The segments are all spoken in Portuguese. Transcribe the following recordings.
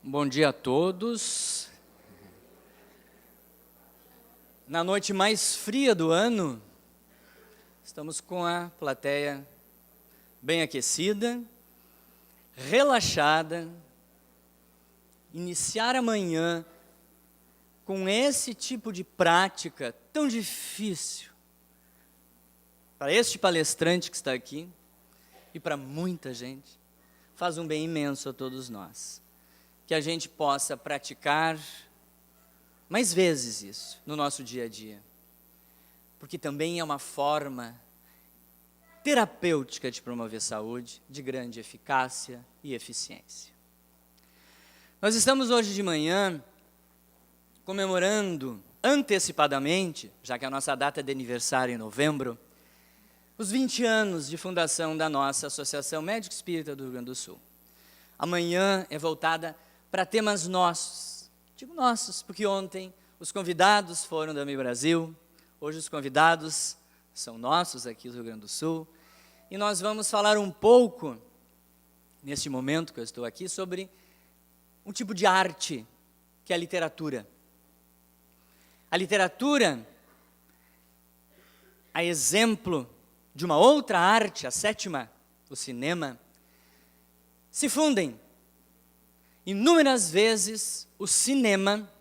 Bom dia a todos. Na noite mais fria do ano, estamos com a plateia bem aquecida, relaxada. Iniciar amanhã com esse tipo de prática tão difícil para este palestrante que está aqui e para muita gente, faz um bem imenso a todos nós. Que a gente possa praticar mais vezes isso no nosso dia a dia, porque também é uma forma terapêutica de promover saúde, de grande eficácia e eficiência. Nós estamos hoje de manhã comemorando antecipadamente, já que a nossa data é de aniversário em novembro, os 20 anos de fundação da nossa Associação Médico Espírita do Rio Grande do Sul. Amanhã é voltada para temas nossos. Digo nossos, porque ontem os convidados foram da Mi Brasil, hoje os convidados são nossos aqui do Rio Grande do Sul, e nós vamos falar um pouco, neste momento que eu estou aqui, sobre um tipo de arte, que é a literatura. A literatura, a exemplo de uma outra arte, a sétima, o cinema, se fundem. Inúmeras vezes o cinema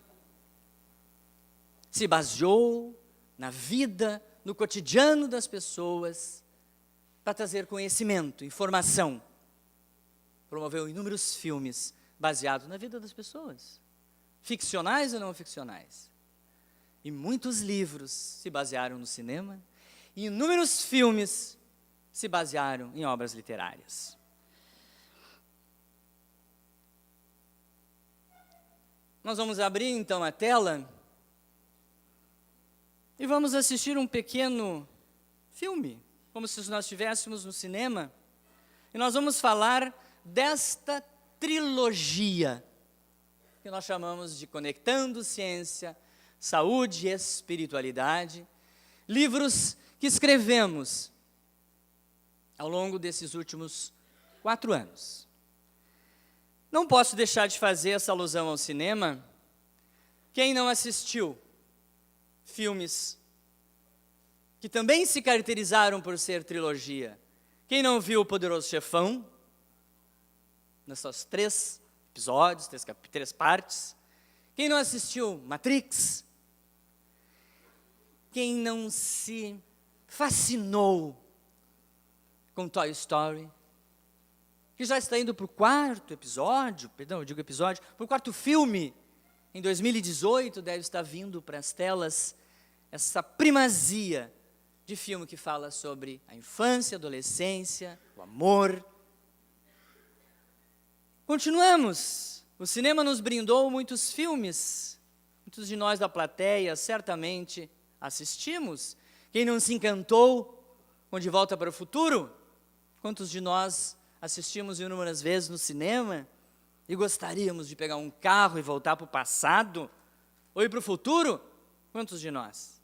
se baseou na vida, no cotidiano das pessoas, para trazer conhecimento, informação. Promoveu inúmeros filmes baseados na vida das pessoas, ficcionais ou não ficcionais. E muitos livros se basearam no cinema, e inúmeros filmes se basearam em obras literárias. Nós vamos abrir então a tela e vamos assistir um pequeno filme, como se nós estivéssemos no cinema, e nós vamos falar desta trilogia, que nós chamamos de Conectando Ciência, Saúde e Espiritualidade, livros que escrevemos ao longo desses últimos 4 anos. Não posso deixar de fazer essa alusão ao cinema. Quem não assistiu filmes que também se caracterizaram por ser trilogia? Quem não viu O Poderoso Chefão, nessas 3 episódios, 3 partes? Quem não assistiu Matrix? Quem não se fascinou com Toy Story? Que já está indo para o 4º episódio, para o 4º filme, em 2018, deve estar vindo para as telas, essa primazia de filme que fala sobre a infância, a adolescência, o amor. Continuamos, o cinema nos brindou muitos filmes, muitos de nós da plateia certamente assistimos. Quem não se encantou com De Volta para o Futuro? Quantos de nós assistimos inúmeras vezes no cinema e gostaríamos de pegar um carro e voltar para o passado ou ir para o futuro? Quantos de nós?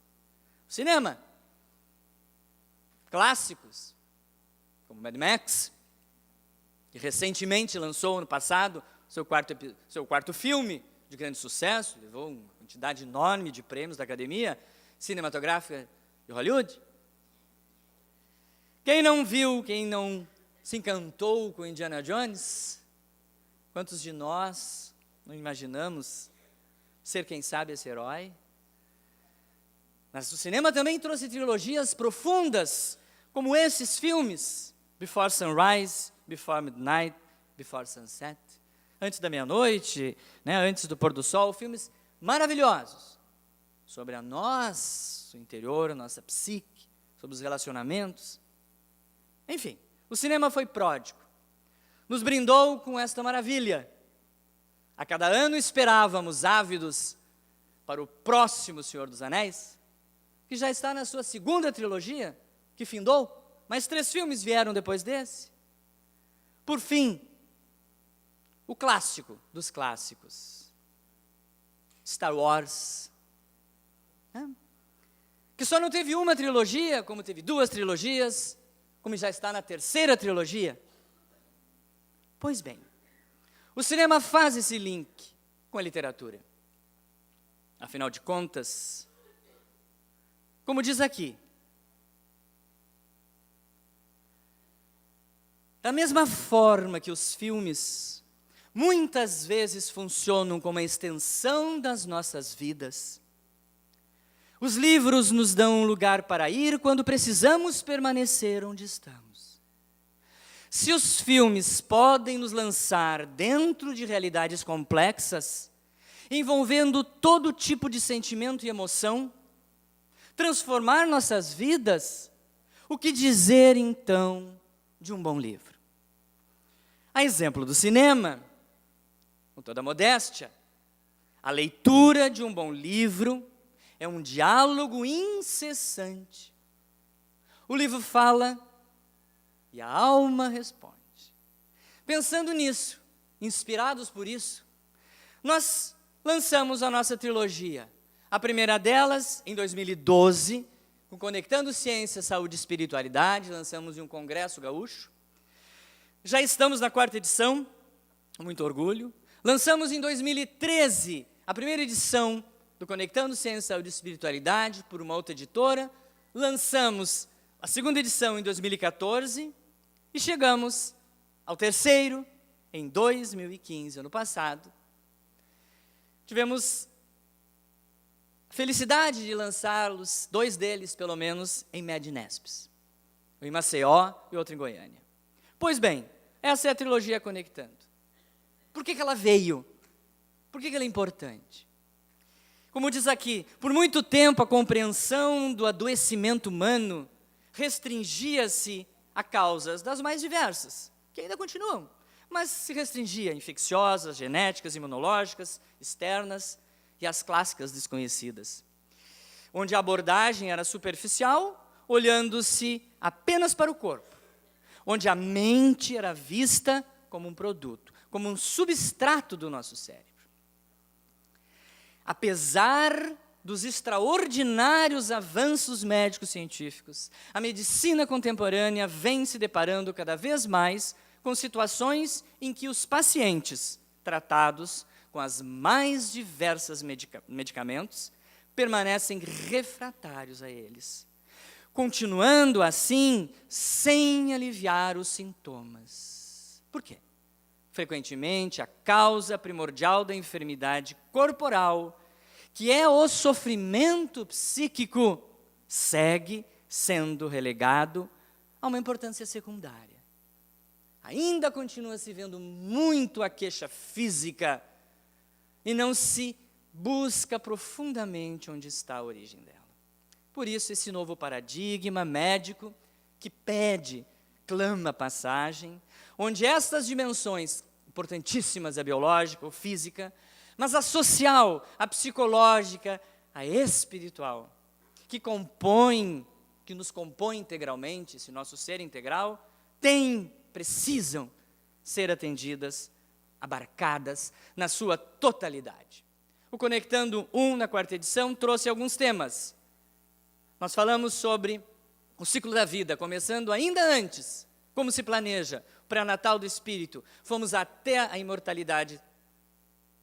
O cinema, clássicos, como Mad Max, que recentemente lançou no passado seu quarto filme de grande sucesso, levou uma quantidade enorme de prêmios da Academia Cinematográfica de Hollywood. Quem não viu, quem não se encantou com Indiana Jones? Quantos de nós não imaginamos ser, quem sabe, esse herói? Mas o cinema também trouxe trilogias profundas, como esses filmes, Before Sunrise, Before Midnight, Before Sunset, Antes da Meia-Noite, Antes do Pôr do Sol, filmes maravilhosos, sobre a nosso interior, a nossa psique, sobre os relacionamentos. Enfim, o cinema foi pródigo, nos brindou com esta maravilha. A cada ano esperávamos, ávidos, para o próximo Senhor dos Anéis, que já está na sua 2ª trilogia, que findou, mas 3 filmes vieram depois desse. Por fim, o clássico dos clássicos, Star Wars, que só não teve uma trilogia, como teve 2 trilogias, como já está na 3ª trilogia. Pois bem, O cinema faz esse link com a literatura. Afinal de contas, como diz aqui, da mesma forma que os filmes muitas vezes funcionam como a extensão das nossas vidas, os livros nos dão um lugar para ir quando precisamos permanecer onde estamos. Se os filmes podem nos lançar dentro de realidades complexas, envolvendo todo tipo de sentimento e emoção, transformar nossas vidas, o que dizer então de um bom livro? A exemplo do cinema, com toda a modéstia, a leitura de um bom livro é um diálogo incessante. O livro fala e a alma responde. Pensando nisso, inspirados por isso, nós lançamos a nossa trilogia. A primeira delas, em 2012, com Conectando Ciência, Saúde e Espiritualidade, lançamos em um congresso gaúcho. Já estamos na 4ª edição, com muito orgulho. Lançamos em 2013 a primeira edição do Conectando Ciência, Saúde e Espiritualidade, por uma outra editora. Lançamos a 2ª edição em 2014 e chegamos ao 3º em 2015, ano passado. Tivemos a felicidade de lançá-los, 2 deles pelo menos, em Mednespes, um em Maceió e outro em Goiânia. Pois bem, essa é a trilogia Conectando. Por que ela veio? Por que ela é importante? Como diz aqui, por muito tempo a compreensão do adoecimento humano restringia-se a causas das mais diversas, que ainda continuam, mas se restringia a infecciosas, genéticas, imunológicas, externas e as clássicas desconhecidas, onde a abordagem era superficial, olhando-se apenas para o corpo, onde a mente era vista como um produto, como um substrato do nosso cérebro. Apesar dos extraordinários avanços médicos científicos, a medicina contemporânea vem se deparando cada vez mais com situações em que os pacientes tratados com as mais diversas medicamentos permanecem refratários a eles, continuando assim sem aliviar os sintomas. Por quê? Frequentemente, a causa primordial da enfermidade corporal, que é o sofrimento psíquico, segue sendo relegado a uma importância secundária. Ainda continua se vendo muito a queixa física e não se busca profundamente onde está a origem dela. Por isso, esse novo paradigma médico que pede, clama passagem, onde estas dimensões importantíssimas, a biológica, a física, mas a social, a psicológica, a espiritual, que nos compõe integralmente, esse nosso ser integral, precisam ser atendidas, abarcadas na sua totalidade. O Conectando 1, na 4ª edição, trouxe alguns temas. Nós falamos sobre o ciclo da vida, começando ainda antes, como se planeja, o pré-natal do espírito. Fomos até a imortalidade,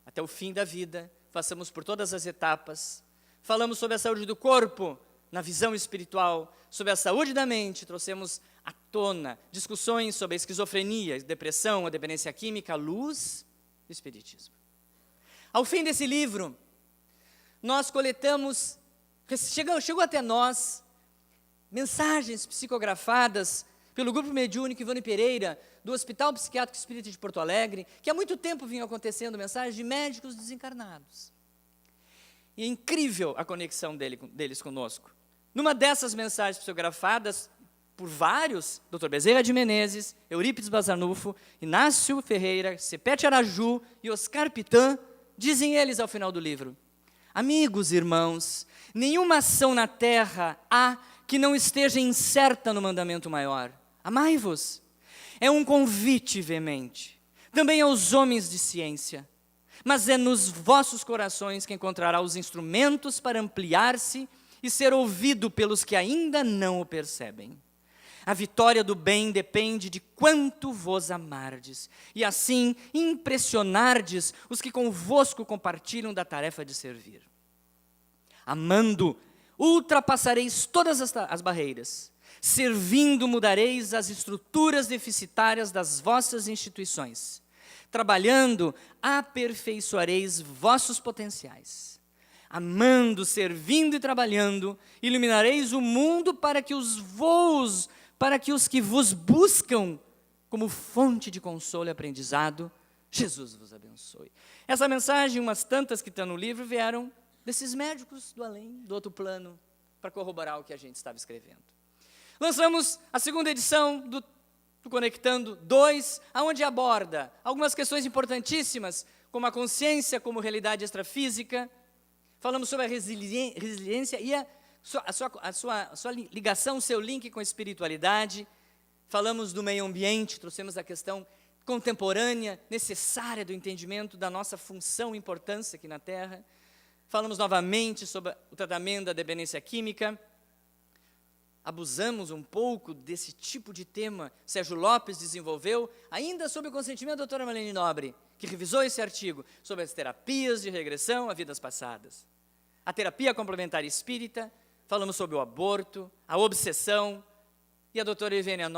até o fim da vida, passamos por todas as etapas. Falamos sobre a saúde do corpo, na visão espiritual, sobre a saúde da mente, trouxemos à tona discussões sobre a esquizofrenia, depressão, a dependência química, a luz do espiritismo. Ao fim desse livro, nós coletamos, chegou até nós, mensagens psicografadas pelo Grupo Mediúnico Ivone Pereira, do Hospital Psiquiátrico Espírita de Porto Alegre, que há muito tempo vinham acontecendo mensagens de médicos desencarnados. E é incrível a conexão deles conosco. Numa dessas mensagens psicografadas por vários, Dr. Bezerra de Menezes, Eurípides Bazanufo, Inácio Ferreira, Cepete Araju e Oscar Pitã, dizem eles ao final do livro: amigos, irmãos, nenhuma ação na terra há que não esteja incerta no mandamento maior. Amai-vos. É um convite veemente, também aos homens de ciência, mas é nos vossos corações que encontrará os instrumentos para ampliar-se e ser ouvido pelos que ainda não o percebem. A vitória do bem depende de quanto vos amardes, e assim impressionardes os que convosco compartilham da tarefa de servir. Amando, ultrapassareis todas as barreiras. Servindo, mudareis as estruturas deficitárias das vossas instituições. Trabalhando, aperfeiçoareis vossos potenciais. Amando, servindo e trabalhando, iluminareis o mundo para que os que vos buscam como fonte de consolo e aprendizado, Jesus vos abençoe. Essa mensagem, umas tantas que estão no livro, vieram desses médicos do além, do outro plano, para corroborar o que a gente estava escrevendo. Lançamos a segunda edição do Conectando 2, onde aborda algumas questões importantíssimas, como a consciência como realidade extrafísica. Falamos sobre a resiliência e a sua ligação, o seu link com a espiritualidade. Falamos do meio ambiente, trouxemos a questão contemporânea, necessária do entendimento da nossa função e importância aqui na Terra. Falamos novamente sobre o tratamento da dependência química. Abusamos um pouco desse tipo de tema. Sérgio Lopes desenvolveu, ainda sob o consentimento da doutora Marlene Nobre, que revisou esse artigo, sobre as terapias de regressão a vidas passadas. A terapia complementar espírita, falamos sobre o aborto, a obsessão, e a doutora Ivênia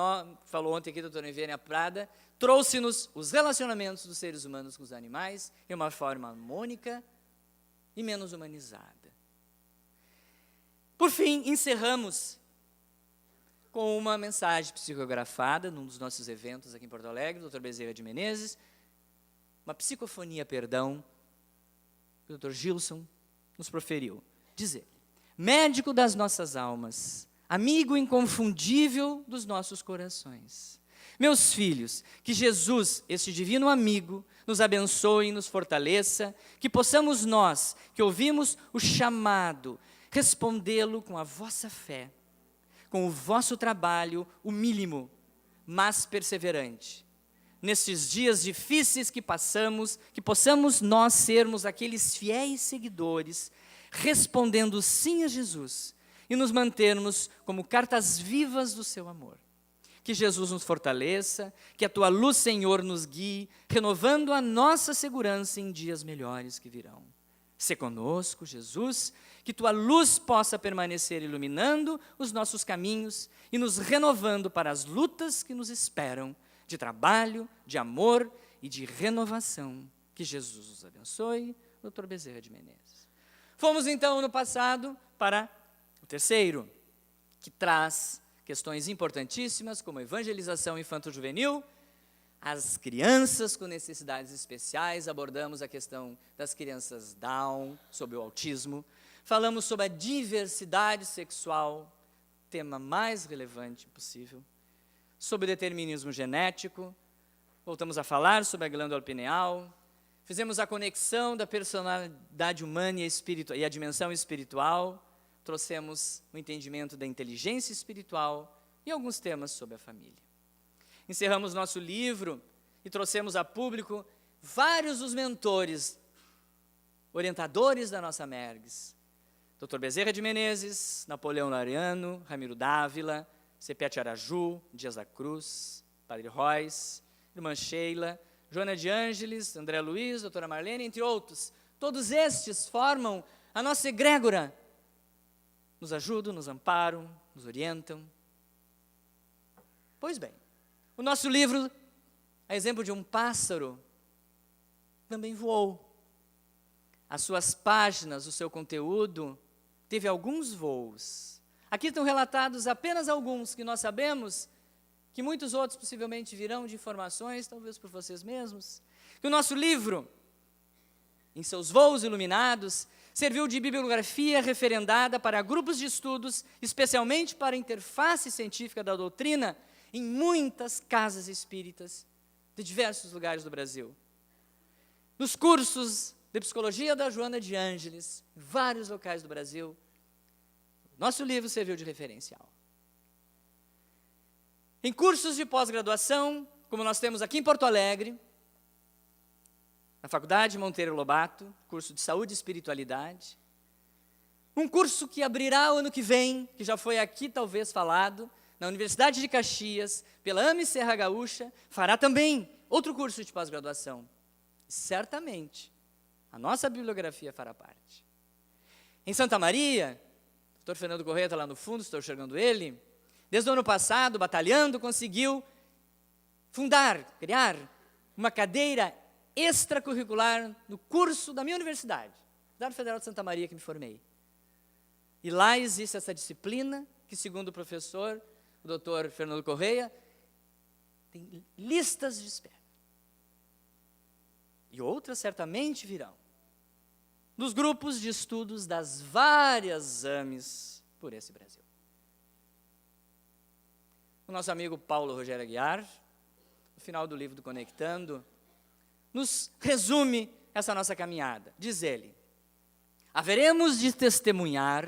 falou ontem aqui, a doutora Ivênia Prada, trouxe-nos os relacionamentos dos seres humanos com os animais de uma forma harmônica e menos humanizada. Por fim, encerramos com uma mensagem psicografada num dos nossos eventos aqui em Porto Alegre, o Dr. Bezerra de Menezes, uma psicofonia, perdão, que o Dr. Gilson nos proferiu. Dizer: médico das nossas almas, amigo inconfundível dos nossos corações. Meus filhos, que Jesus, este divino amigo, nos abençoe e nos fortaleça, que possamos nós, que ouvimos o chamado, respondê-lo com a vossa fé, com o vosso trabalho humílimo, mas perseverante. Nestes dias difíceis que passamos, que possamos nós sermos aqueles fiéis seguidores, respondendo sim a Jesus, e nos mantermos como cartas vivas do seu amor. Que Jesus nos fortaleça, que a tua luz, Senhor, nos guie, renovando a nossa segurança em dias melhores que virão. Sê conosco, Jesus, que tua luz possa permanecer iluminando os nossos caminhos e nos renovando para as lutas que nos esperam, de trabalho, de amor e de renovação. Que Jesus nos abençoe. Dr. Bezerra de Menezes. Fomos então no passado para o terceiro, que traz questões importantíssimas como evangelização infanto-juvenil, as crianças com necessidades especiais, abordamos a questão das crianças Down, sobre o autismo, falamos sobre a diversidade sexual, tema mais relevante possível, sobre o determinismo genético, voltamos a falar sobre a glândula pineal, fizemos a conexão da personalidade humana e a dimensão espiritual, trouxemos o entendimento da inteligência espiritual e alguns temas sobre a família. Encerramos nosso livro e trouxemos a público vários dos mentores, orientadores da nossa Mergs. Dr. Bezerra de Menezes, Napoleão Lariano, Ramiro Dávila, Cepete Araju, Dias da Cruz, Padre Royce, Irmã Sheila, Joana de Ângeles, André Luiz, doutora Marlene, entre outros. Todos estes formam a nossa egrégora. Nos ajudam, nos amparam, nos orientam. Pois bem, o nosso livro, a exemplo de um pássaro, também voou. As suas páginas, o seu conteúdo, teve alguns voos. Aqui estão relatados apenas alguns que nós sabemos, que muitos outros possivelmente virão de informações, talvez por vocês mesmos. Que o nosso livro, em seus voos iluminados, serviu de bibliografia referendada para grupos de estudos, especialmente para a interface científica da doutrina, em muitas casas espíritas de diversos lugares do Brasil. Nos cursos de psicologia da Joana de Ângeles, em vários locais do Brasil, nosso livro serviu de referencial. Em cursos de pós-graduação, como nós temos aqui em Porto Alegre, na Faculdade Monteiro Lobato, curso de Saúde e Espiritualidade, um curso que abrirá o ano que vem, que já foi aqui talvez falado, na Universidade de Caxias, pela AME Serra Gaúcha, fará também outro curso de pós-graduação. Certamente, a nossa bibliografia fará parte. Em Santa Maria, o doutor Fernando Correia está lá no fundo, estou enxergando ele, desde o ano passado, batalhando, conseguiu criar uma cadeira extracurricular no curso da minha universidade, Universidade Federal de Santa Maria, que me formei. E lá existe essa disciplina, que segundo o professor, o doutor Fernando Correia, tem listas de espera. E outras certamente virão. Dos grupos de estudos das várias AMEs por esse Brasil. O nosso amigo Paulo Rogério Aguiar, no final do livro do Conectando, nos resume essa nossa caminhada. Diz ele: haveremos de testemunhar,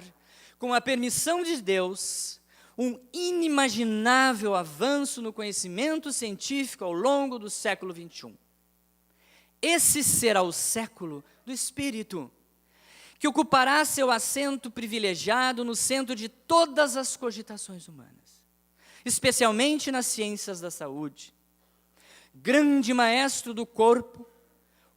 com a permissão de Deus, um inimaginável avanço no conhecimento científico ao longo do século XXI. Esse será o século do Espírito, que ocupará seu assento privilegiado no centro de todas as cogitações humanas, especialmente nas ciências da saúde. Grande maestro do corpo,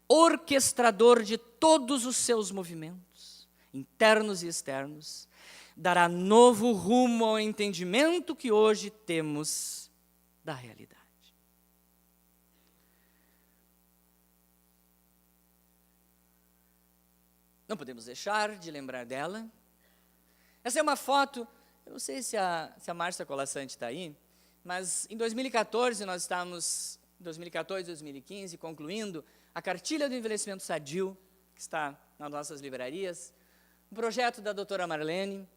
orquestrador de todos os seus movimentos, internos e externos, dará novo rumo ao entendimento que hoje temos da realidade. Não podemos deixar de lembrar dela. Essa é uma foto, eu não sei se a Márcia Colassante está aí, mas em 2014, nós estávamos, 2015, concluindo a cartilha do envelhecimento sadio, que está nas nossas livrarias, um projeto da doutora Marlene.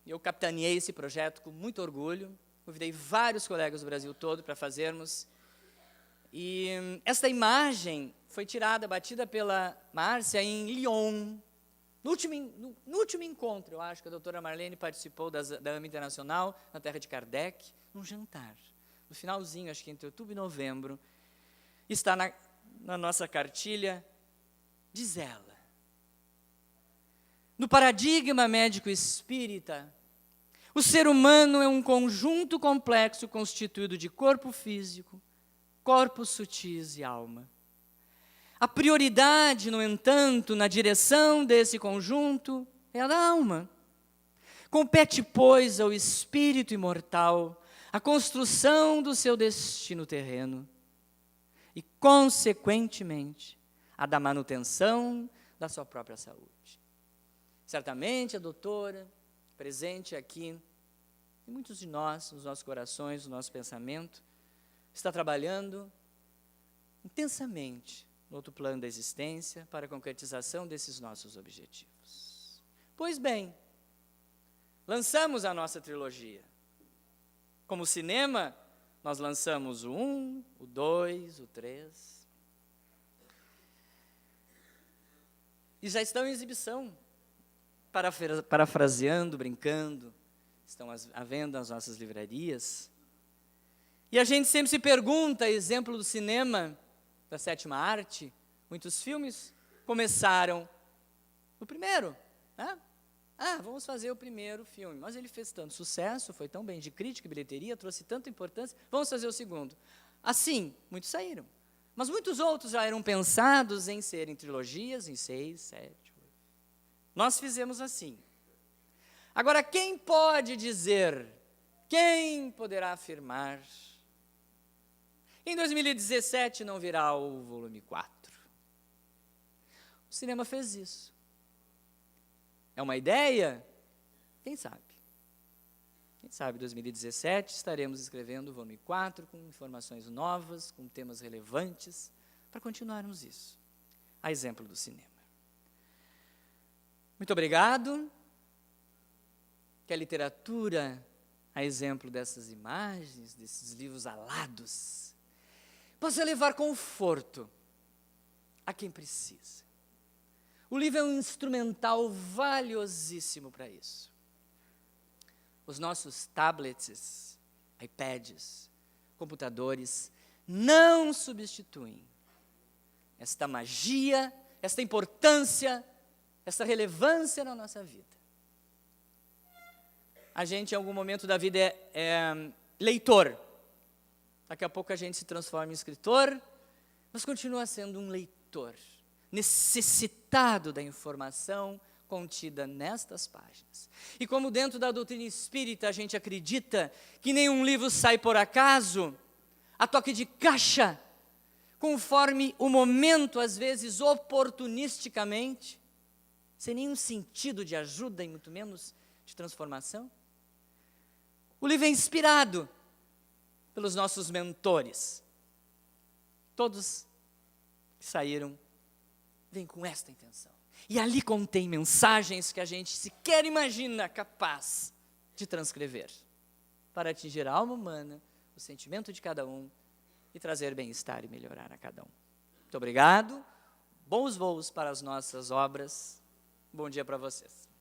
Eu capitaneei esse projeto com muito orgulho, convidei vários colegas do Brasil todo para fazermos. E esta imagem foi batida pela Márcia em Lyon, no último encontro, eu acho que a doutora Marlene participou da AME Internacional, na terra de Kardec, num jantar, no finalzinho, acho que entre outubro e novembro, está na nossa cartilha, diz ela: no paradigma médico espírita, o ser humano é um conjunto complexo constituído de corpo físico, corpos sutis e alma. A prioridade, no entanto, na direção desse conjunto é a da alma. Compete, pois, ao espírito imortal a construção do seu destino terreno e, consequentemente, a da manutenção da sua própria saúde. Certamente a doutora, presente aqui, e muitos de nós, nos nossos corações, no nosso pensamento, está trabalhando intensamente no outro plano da existência para a concretização desses nossos objetivos. Pois bem, lançamos a nossa trilogia. Como cinema, nós lançamos o 1, o 2, o 3. E já estão em exibição, parafraseando, brincando, estão à venda nas nossas livrarias. E a gente sempre se pergunta, exemplo do cinema, da sétima arte, muitos filmes começaram no primeiro, né? Vamos fazer o primeiro filme, mas ele fez tanto sucesso, foi tão bem de crítica e bilheteria, trouxe tanta importância, vamos fazer o segundo. Assim, muitos saíram, mas muitos outros já eram pensados em serem trilogias, em 6, 7, 8. Nós fizemos assim. Agora, quem pode dizer, quem poderá afirmar, em 2017 não virá o volume 4? O cinema fez isso. É uma ideia? Quem sabe? Quem sabe em 2017 estaremos escrevendo o volume 4 com informações novas, com temas relevantes, para continuarmos isso, a exemplo do cinema. Muito obrigado. Que a literatura, a exemplo dessas imagens, desses livros alados, possa levar conforto a quem precisa. O livro é um instrumental valiosíssimo para isso. Os nossos tablets, iPads, computadores não substituem esta magia, esta importância, esta relevância na nossa vida. a gente em algum momento da vida é leitor. Daqui a pouco a gente se transforma em escritor, mas continua sendo um leitor, necessitado da informação contida nestas páginas. E como dentro da doutrina espírita a gente acredita que nenhum livro sai por acaso, a toque de caixa, conforme o momento, às vezes oportunisticamente, sem nenhum sentido de ajuda e muito menos de transformação. O livro é inspirado pelos nossos mentores. Todos que saíram vêm com esta intenção. E ali contém mensagens que a gente sequer imagina capaz de transcrever, para atingir a alma humana, o sentimento de cada um e trazer bem-estar e melhorar a cada um. Muito obrigado, bons voos para as nossas obras, bom dia para vocês.